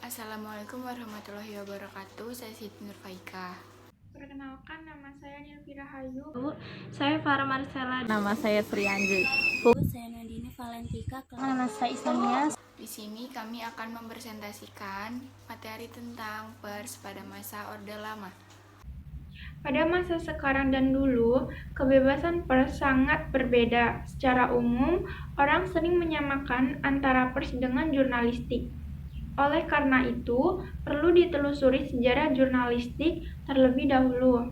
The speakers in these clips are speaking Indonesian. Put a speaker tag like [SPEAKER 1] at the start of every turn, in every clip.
[SPEAKER 1] Assalamualaikum warahmatullahi wabarakatuh. Saya Siti Nurfaika.
[SPEAKER 2] Perkenalkan, nama saya Nilvira Hayu.
[SPEAKER 3] Saya Farah Marcella.
[SPEAKER 4] Nama saya Sri Anji.
[SPEAKER 5] Saya Nandini Valentika.
[SPEAKER 4] Nama saya Islamia.
[SPEAKER 1] Di sini kami akan mempresentasikan materi tentang pers pada masa Orde Lama.
[SPEAKER 2] Pada masa sekarang dan dulu, kebebasan pers sangat berbeda. Secara umum, orang sering menyamakan antara pers dengan jurnalistik. Oleh karena itu, perlu ditelusuri sejarah jurnalistik terlebih dahulu.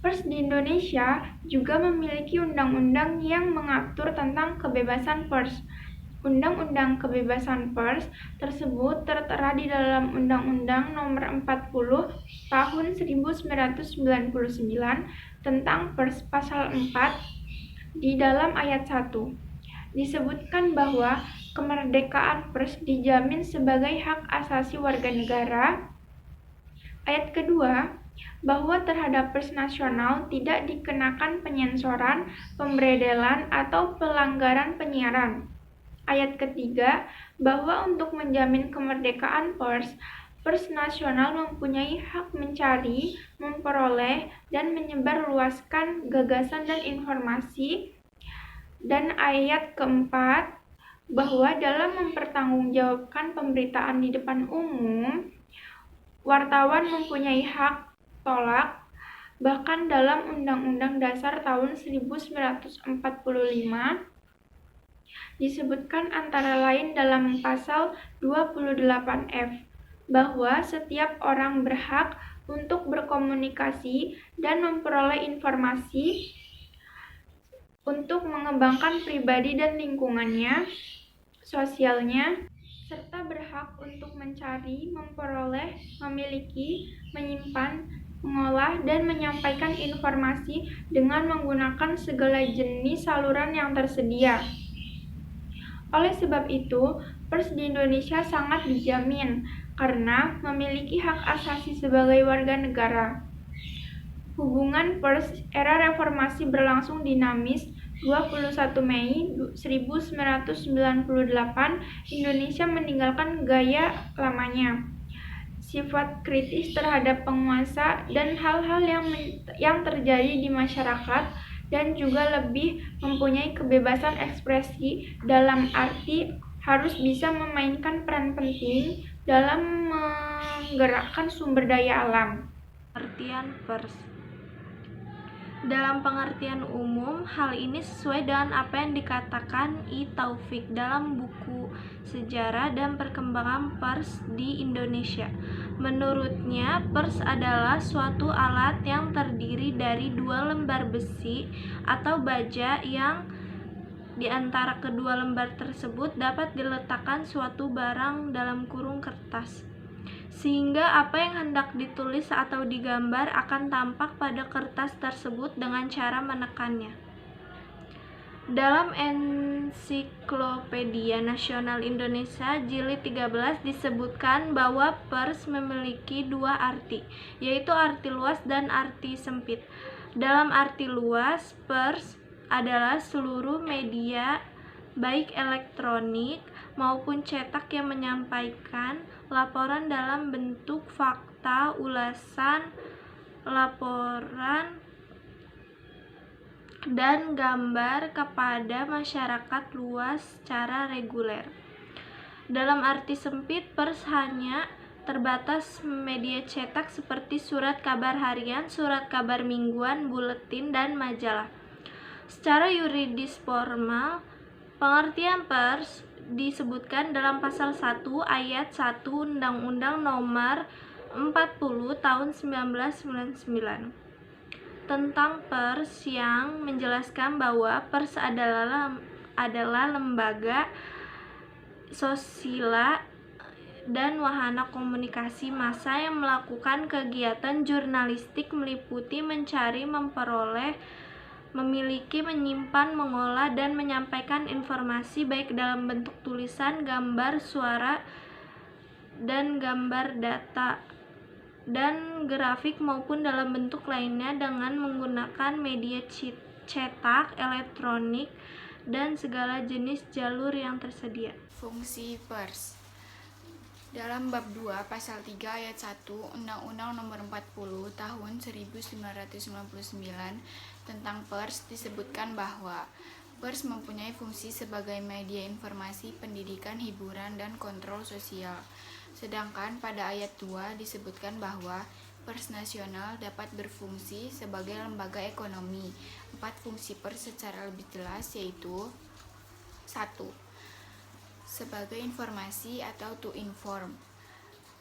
[SPEAKER 2] Pers di Indonesia juga memiliki undang-undang yang mengatur tentang kebebasan pers. Undang-Undang Kebebasan Pers tersebut tertera di dalam Undang-Undang Nomor 40 Tahun 1999 tentang Pers Pasal 4 di dalam ayat 1. Disebutkan bahwa kemerdekaan pers dijamin sebagai hak asasi warga negara. Ayat kedua, bahwa terhadap pers nasional tidak dikenakan penyensoran, pemberedelan, atau pelanggaran penyiaran. Ayat ketiga, bahwa untuk menjamin kemerdekaan pers, pers nasional mempunyai hak mencari, memperoleh, dan menyebarluaskan gagasan dan informasi. Dan ayat keempat, bahwa dalam mempertanggungjawabkan pemberitaan di depan umum, wartawan mempunyai hak tolak, bahkan dalam Undang-Undang Dasar tahun 1945, disebutkan antara lain dalam pasal 28F bahwa setiap orang berhak untuk berkomunikasi dan memperoleh informasi untuk mengembangkan pribadi dan lingkungannya, sosialnya, serta berhak untuk mencari, memperoleh, memiliki, menyimpan, mengolah, dan menyampaikan informasi dengan menggunakan segala jenis saluran yang tersedia. Oleh sebab itu, pers di Indonesia sangat dijamin karena memiliki hak asasi sebagai warga negara. Hubungan pers era reformasi berlangsung dinamis. 21 Mei 1998, Indonesia meninggalkan gaya lamanya. Sifat kritis terhadap penguasa dan hal-hal yang terjadi di masyarakat, dan juga lebih mempunyai kebebasan ekspresi dalam arti harus bisa memainkan peran penting dalam menggerakkan sumber daya alam.
[SPEAKER 3] Pengertian pers. Dalam pengertian umum, hal ini sesuai dengan apa yang dikatakan I. Taufik dalam buku Sejarah dan Perkembangan Pers di Indonesia. Menurutnya, pers adalah suatu alat yang terdiri dari dua lembar besi atau baja yang di antara kedua lembar tersebut dapat diletakkan suatu barang dalam kurung kertas, sehingga apa yang hendak ditulis atau digambar akan tampak pada kertas tersebut dengan cara menekannya. Dalam Ensiklopedia Nasional Indonesia Jilid 13 disebutkan bahwa pers memiliki dua arti, yaitu arti luas dan arti sempit. Dalam arti luas, pers adalah seluruh media baik elektronik maupun cetak yang menyampaikan laporan dalam bentuk fakta, ulasan, laporan, dan gambar kepada masyarakat luas secara reguler. Dalam arti sempit, pers hanya terbatas media cetak seperti surat kabar harian, surat kabar mingguan, buletin, dan majalah. Secara yuridis formal, pengertian pers disebutkan dalam pasal 1 ayat 1 Undang-Undang Nomor 40 Tahun 1999 tentang pers, yang menjelaskan bahwa pers adalah lembaga sosial dan wahana komunikasi massa yang melakukan kegiatan jurnalistik meliputi mencari, memperoleh, memiliki, menyimpan, mengolah, dan menyampaikan informasi baik dalam bentuk tulisan, gambar, suara, dan gambar data, dan grafik maupun dalam bentuk lainnya dengan menggunakan media cetak, elektronik, dan segala jenis jalur yang tersedia.
[SPEAKER 1] Fungsi pers. Dalam bab 2 pasal 3 ayat 1 Undang-Undang Nomor 40 Tahun 1999 tentang pers disebutkan bahwa pers mempunyai fungsi sebagai media informasi, pendidikan, hiburan, dan kontrol sosial. Sedangkan pada ayat 2 disebutkan bahwa pers nasional dapat berfungsi sebagai lembaga ekonomi. 4 fungsi pers secara lebih jelas yaitu 1. Sebagai informasi atau to inform,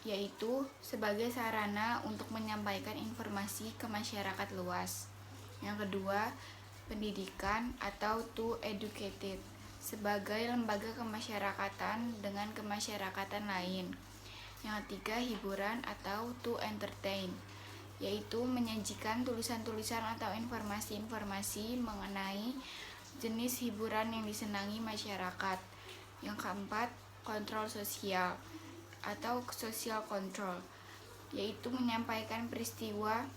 [SPEAKER 1] yaitu sebagai sarana untuk menyampaikan informasi ke masyarakat luas. Yang kedua, pendidikan atau to educated, sebagai lembaga kemasyarakatan dengan kemasyarakatan lain. Yang ketiga, hiburan atau to entertain, yaitu menyajikan tulisan-tulisan atau informasi-informasi mengenai jenis hiburan yang disenangi masyarakat. Yang keempat, kontrol sosial atau social control, yaitu menyampaikan peristiwa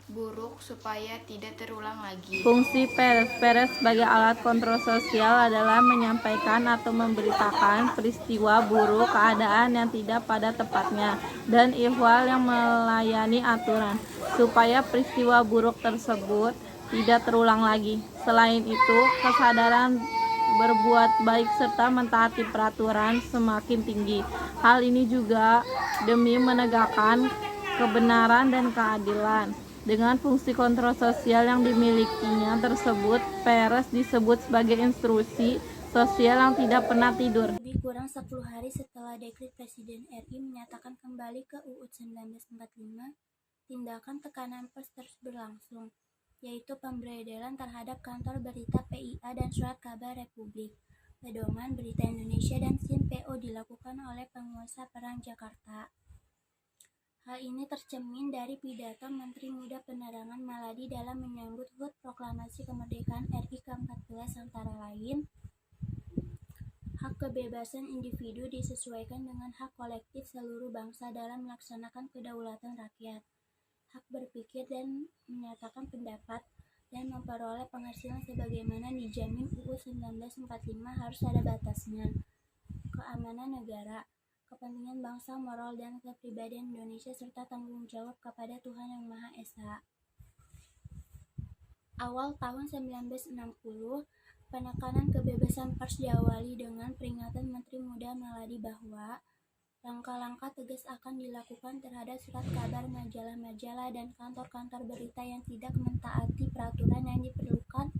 [SPEAKER 1] buruk supaya tidak terulang lagi.
[SPEAKER 4] Fungsi pers sebagai alat kontrol sosial adalah menyampaikan atau memberitakan peristiwa buruk, keadaan yang tidak pada tempatnya, dan ihwal yang melayani aturan, supaya peristiwa buruk tersebut tidak terulang lagi. Selain itu, kesadaran berbuat baik serta mentaati peraturan semakin tinggi. Hal ini juga demi menegakkan kebenaran dan keadilan. Dengan fungsi kontrol sosial yang dimilikinya tersebut, pers disebut sebagai institusi sosial yang tidak pernah tidur.
[SPEAKER 5] Lebih kurang 10 hari setelah Dekret Presiden RI menyatakan kembali ke UUD 1945, tindakan tekanan pers terus berlangsung, yaitu pemberedelan terhadap kantor berita PIA dan Surat Kabar Republik, pedoman Berita Indonesia dan SIN PO dilakukan oleh penguasa Perang Jakarta. Hal ini tercermin dari pidato Menteri Muda Penerangan Maladi dalam menyambut HUT Proklamasi Kemerdekaan RI ke-14 antara lain, hak kebebasan individu disesuaikan dengan hak kolektif seluruh bangsa dalam melaksanakan kedaulatan rakyat, hak berpikir dan menyatakan pendapat, dan memperoleh penghasilan sebagaimana dijamin UUD 1945 harus ada batasnya, keamanan negara, kepentingan bangsa, moral dan kepribadian Indonesia, serta tanggung jawab kepada Tuhan Yang Maha Esa. Awal tahun 1960, penekanan kebebasan pers diawali dengan peringatan Menteri Muda Maladi bahwa langkah-langkah tegas akan dilakukan terhadap surat kabar, majalah-majalah, dan kantor-kantor berita yang tidak mentaati peraturan yang diperlukan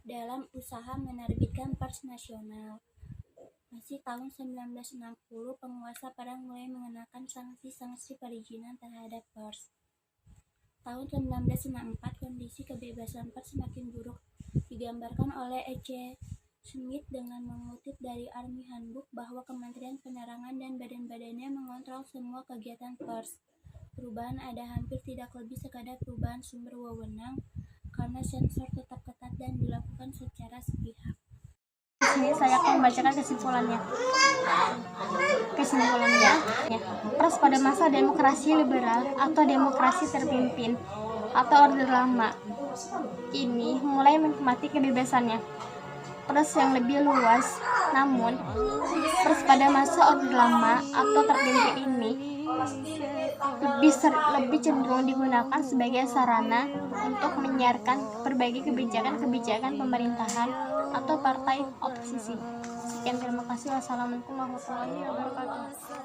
[SPEAKER 5] dalam usaha menerbitkan pers nasional. Masih tahun 1960, penguasa perang mulai mengenakan sanksi-sanksi perizinan terhadap pers. Tahun 1964, kondisi kebebasan pers semakin buruk, digambarkan oleh E.C. Smith dengan mengutip dari Army Handbook bahwa Kementerian Penerangan dan badan-badannya mengontrol semua kegiatan pers. Perubahan ada hampir tidak lebih sekadar perubahan sumber wewenang, karena sensor tetap ketat dan dilakukan secara sepihak.
[SPEAKER 6] Di sini saya akan membacakan kesimpulannya. Pers pada masa demokrasi liberal atau demokrasi terpimpin atau Orde Lama ini mulai menikmati kebebasannya. Pers yang lebih luas, namun pers pada masa Orde Lama atau terpimpin ini lebih cenderung digunakan sebagai sarana untuk menyiarkan berbagai kebijakan-kebijakan pemerintahan atau partai oposisi. Sekian, terima kasih. Wassalamualaikum warahmatullahi wabarakatuh.